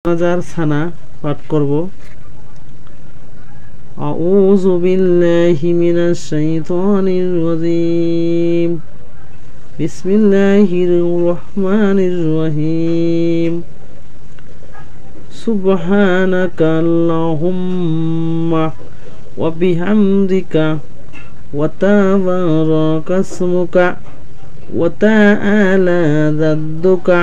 হাজার সানা পাঠ করব। আউযু বিল্লাহি মিনাশ শাইতানির রাজীম। বিসমিল্লাহির রহমানির রহিম। সুবহানাকা আল্লাহুম্মা ওয়া বিহামদিকা ওয়া তাবারাকা ইসমুকা ওয়া তাআলা জাদ্দুকা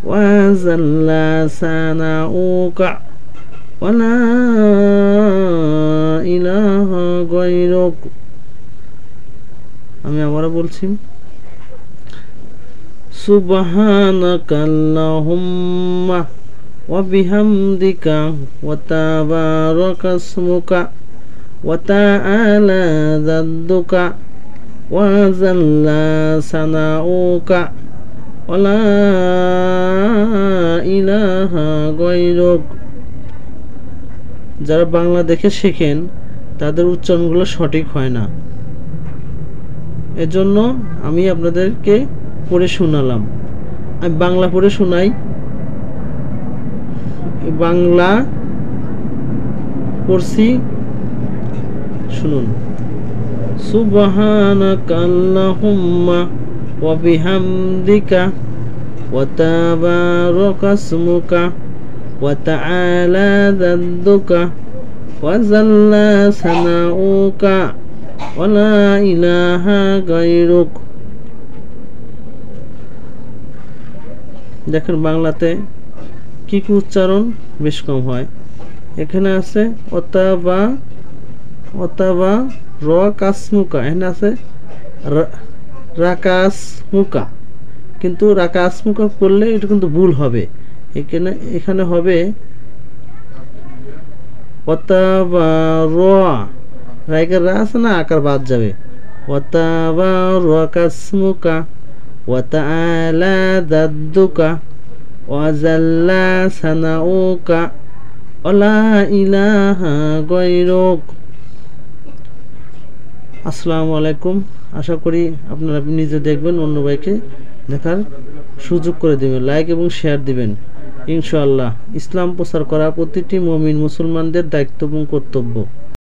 ওয়া জাল্লা সানাউকা ওয়া লা ইলাহা গায়রুক। আমি আবারও বলছি, সুবহানাকা আল্লাহুম্মা ওয়া বিহামদিকা ওয়া তাবারাকা ইসমুকা ওয়া তাআলা জাদ্দুকা ওয়া জাল্লা সানাউকা ওয়া লা ইলাহা গায়রুক। যারা বাংলা দেখে শেখেন তাদের উচ্চারণগুলো সঠিক হয় না, এজন্য আমি আপনাদেরকে পড়ে শোনালাম। আমি বাংলা পড়ে শোনাই। বাংলা পড়ছি, শুনুন। সুবহানাকা আল্লাহুম্মা ওয়া বিহামদিকা ওয়া তাবারাকা ইসমুকা ওয়া তাআলা জাদ্দুকা ওয়া জাল্লা সানাউকা ওয়া লা ইলাহা গায়রুক। দেখেন বাংলাতে কি কি উচ্চারণ বেশ কম হয়। এখানে আছে অতাবা অতাবা র কাসমুকা, এখানে আছে রাকাসমুকা, কিন্তু রাকাসমুকা করলে এটা কিন্তু ভুল হবে। এখানে হবে অতাবা র, রাইকার রা আছে না, আকার বাদ যাবে। অতাবা র কাসমুকা ওয়া তাআলা জাদ্দুকা ওয়া জাল্লা সানাউকা ওয়া লা ইলাহা গায়রুক। আসসালামু আলাইকুম। আশা করি আপনারা নিজে দেখবেন, অন্য ভাইকে দেখার সুযোগ করে দেবেন, লাইক এবং শেয়ার দিবেন। ইনশাআল্লাহ ইসলাম প্রচার করা প্রতিটি মুমিন মুসলমানদের দায়িত্ব এবং কর্তব্য।